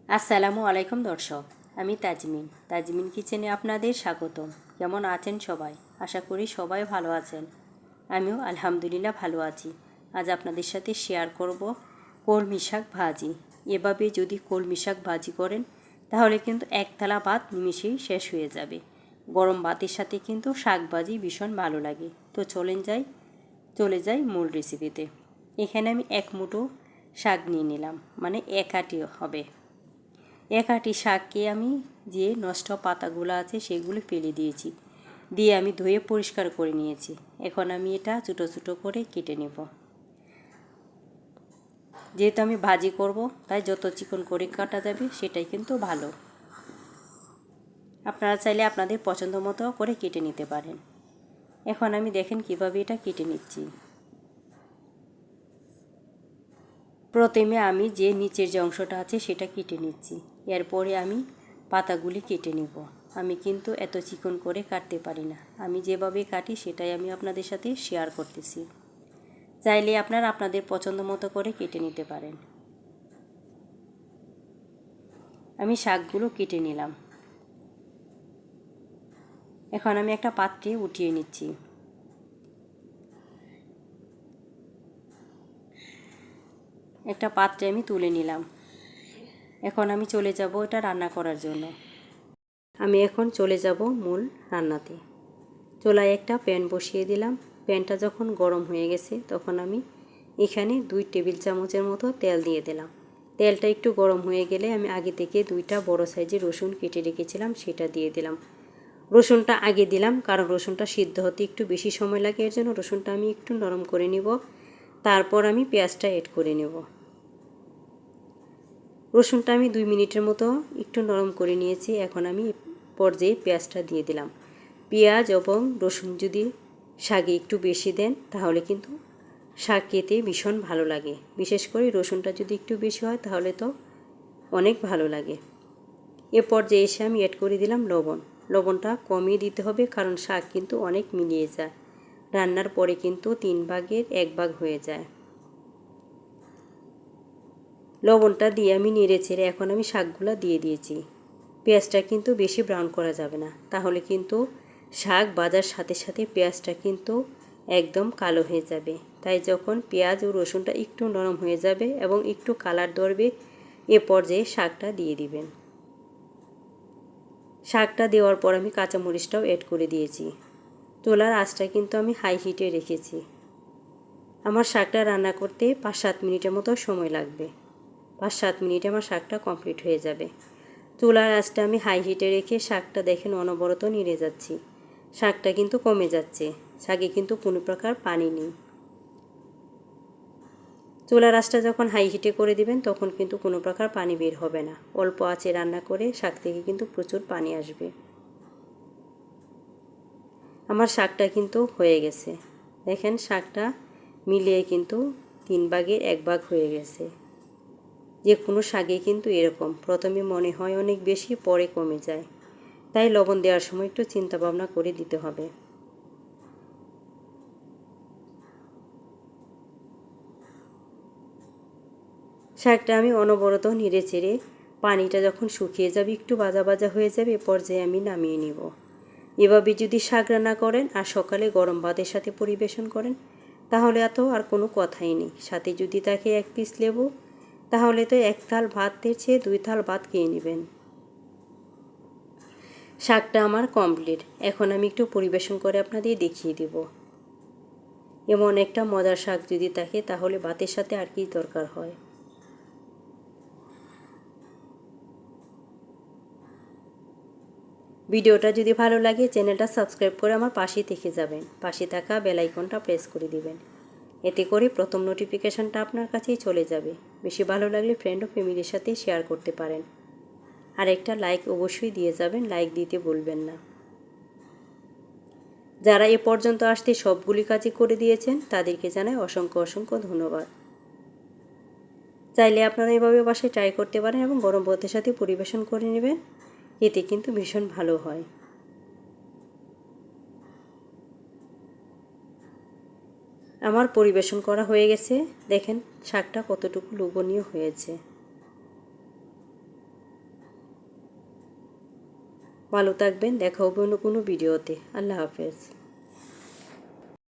আসসালামু আলাইকুম দর্শক, আমি তাজমিন কিচেনে আপনাদের স্বাগতম। কেমন আছেন সবাই? আশা করি সবাই ভালো আছেন। আমিও আলহামদুলিল্লাহ ভালো আছি। আজ আপনাদের সাথে শেয়ার করব কলমি শাক ভাজি। এভাবে যদি কলমি শাক ভাজি করেন তাহলে কিন্তু এক থালা ভাত নিমিশেই শেষ হয়ে যাবে। গরম ভাতের সাথে কিন্তু শাক ভাজি ভীষণ ভালো লাগে। তো চলে যাই মূল রেসিপিতে। এখানে আমি এক মুঠো শাক নিয়ে নিলাম, মানে এক আটি হবে। এক আটি শাককে আমি যে নষ্ট পাতাগুলো আছে সেগুলো ফেলে দিয়েছি, দিয়ে আমি ধুয়ে পরিষ্কার করে নিয়েছি। এখন আমি এটা ছোটো ছোটো করে কেটে নেব। যেহেতু আমি ভাজি করব তাই যত চিকন করে কাটা যাবে সেটাই কিন্তু ভালো। আপনারা চাইলে আপনাদের পছন্দ মতো করে কেটে নিতে পারেন। এখন আমি দেখেন কিভাবে এটা কেটে নিচ্ছি। প্রথমে আমি যে নিচের যে অংশটা আছে সেটা কেটে নিচ্ছি, এরপরে আমি পাতাগুলি কেটে নেব। আমি কিন্তু এত চিকন করে কাটতে পারি না, আমি যেভাবে কাটি সেটাই আমি আপনাদের সাথে শেয়ার করতেছি। চাইলে আপনারা আপনাদের পছন্দ মতো করে কেটে নিতে পারেন। আমি শাকগুলো কেটে নিলাম। এখন আমি একটা পাত্রে উঠিয়ে নিচ্ছি। একটা পাত্রে আমি তুলে নিলাম। এখন আমি চলে যাব এটা রান্না করার জন্য। আমি এখন চলে যাব মূল রান্নাতে। চুলায় একটা প্যান বসিয়ে দিলাম। প্যানটা যখন গরম হয়ে গেছে তখন আমি এখানে 2 টেবিল চামচের মতো তেল দিয়ে দিলাম। তেলটা একটু গরম হয়ে গেলে আমি আগে থেকে 2টা বড় সাইজের রসুন কেটে রেখেছিলাম সেটা দিয়ে দিলাম। রসুনটা আগে দিলাম কারণ রসুনটা সিদ্ধ হতে একটু বেশি সময় লাগে, এর জন্য রসুনটা আমি একটু নরম করে নিব। তারপর আমি পেঁয়াজটা অ্যাড করে নেব। রসুনটা আমি 2 মিনিটের মতো একটু নরম করে নিয়েছি। এখন আমি পর্যায়ে পেঁয়াজটা দিয়ে দিলাম। পেঁয়াজ এবং রসুন যদি শাকে একটু বেশি দেন তাহলে কিন্তু শাক খেতে ভীষণ ভালো লাগে। বিশেষ করে রসুনটা যদি একটু বেশি হয় তাহলে তো অনেক ভালো লাগে। এ পর্যায়ে এসে আমি অ্যাড করে দিলাম লবণ। লবণটা কমিয়ে দিতে হবে কারণ শাক কিন্তু অনেক মিলিয়ে যায়। রান্নার পরে কিন্তু 3 ভাগের 1 ভাগ হয়ে যায়। লবণটা দিয়ে আমি নেড়ে ছেড়ে এখন আমি শাকগুলো দিয়ে দিয়েছি। পেঁয়াজটা কিন্তু বেশি ব্রাউন করা যাবে না, তাহলে কিন্তু শাক ভাজার সাথে সাথে পেঁয়াজটা কিন্তু একদম কালো হয়ে যাবে। তাই যখন পেঁয়াজ ও রসুনটা একটু নরম হয়ে যাবে এবং একটু কালার ধরবে এ পর্যায়ে শাকটা দিয়ে দিবেন। শাকটা দেওয়ার পর আমি কাঁচামরিচটাও অ্যাড করে দিয়েছি। চুলার আঁচটা কিন্তু আমি হাই হিটে রেখেছি। আমার শাকটা রান্না করতে 5-7 মিনিটের মতো সময় লাগবে। 5-7 মিনিটে আমার শাকটা কমপ্লিট হয়ে যাবে। চুলার আঁচটা আমি হাই হিটে রেখে শাকটা দেখেন অনবরত নেড়ে যাচ্ছি। শাকটা কিন্তু কমে যাচ্ছে, শাকে কিন্তু কোনো প্রকার পানি নেই। চুলার আঁচটা যখন হাই হিটে করে দিবেন তখন কিন্তু কোনো প্রকার পানি বের হবে না। অল্প আঁচে রান্না করে শাক থেকে কিন্তু প্রচুর পানি আসবে। আমার শাকটা কিন্তু হয়ে গেছে। দেখেন শাকটা মিলিয়ে কিন্তু 3 ভাগের 1 ভাগ হয়ে গেছে। যে কোনো শাকে কিন্তু এরকম, প্রথমে মনে হয় অনেক বেশি, পরে কমে যায়। তাই লবণ দেওয়ার সময় একটু চিন্তা ভাবনা করে দিতে হবে। শাকটা আমি অনবরত নেড়ে চেড়ে পানিটা যখন শুকিয়ে যাবে, একটু ভাজা ভাজা হয়ে যাবে, এ পর্যায়ে আমি নামিয়ে নিব। এভাবে যদি শাক রান্না করেন আর সকালে গরম ভাতের সাথে পরিবেশন করেন তাহলে আর কোনো কথাই নেই। সাথে যদি থাকে 1 পিস লেবু তাহলে তো 1 থাল ভাতের চেয়ে 2 থাল ভাত খেয়ে নেবেন। শাকটা আমার কমপ্লিট। এখন আমি একটু পরিবেশন করে আপনাদের দেখিয়ে দেব। এমন একটা মজার শাক যদি থাকে তাহলে ভাতের সাথে আর কি দরকার হয়। ভিডিওটা যদি ভালো লাগে চ্যানেলটা সাবস্ক্রাইব করে আমার পাশে থেকে যাবেন। পাশে থাকা বেল আইকনটা প্রেস করে দিবেন। এতে করে প্রথম নোটিফিকেশনটা আপনার কাছেই চলে যাবে। বেশি ভালো লাগলে ফ্রেন্ড ও ফ্যামিলির সাথে শেয়ার করতে পারেন। আর একটা লাইক অবশ্যই দিয়ে যাবেন, লাইক দিতে ভুলবেন না। যারা এ পর্যন্ত আসতে সবগুলি কাজই করে দিয়েছেন তাদেরকে জানাই অসংখ্য অসংখ্য ধন্যবাদ। চাইলে আপনারা এভাবে বাসায় ট্রাই করতে পারেন এবং গরম ভাতের সাথে পরিবেশন করে নেবেন, এতে কিন্তু ভীষণ ভালো হয়। আমার পরিবেশন করা হয়ে গেছে। দেখেন শাকটা কতটুকু লোভনীয় হয়েছে। ভালো থাকবেন, দেখা হবে অন্য কোনো ভিডিওতে। আল্লাহ হাফেজ।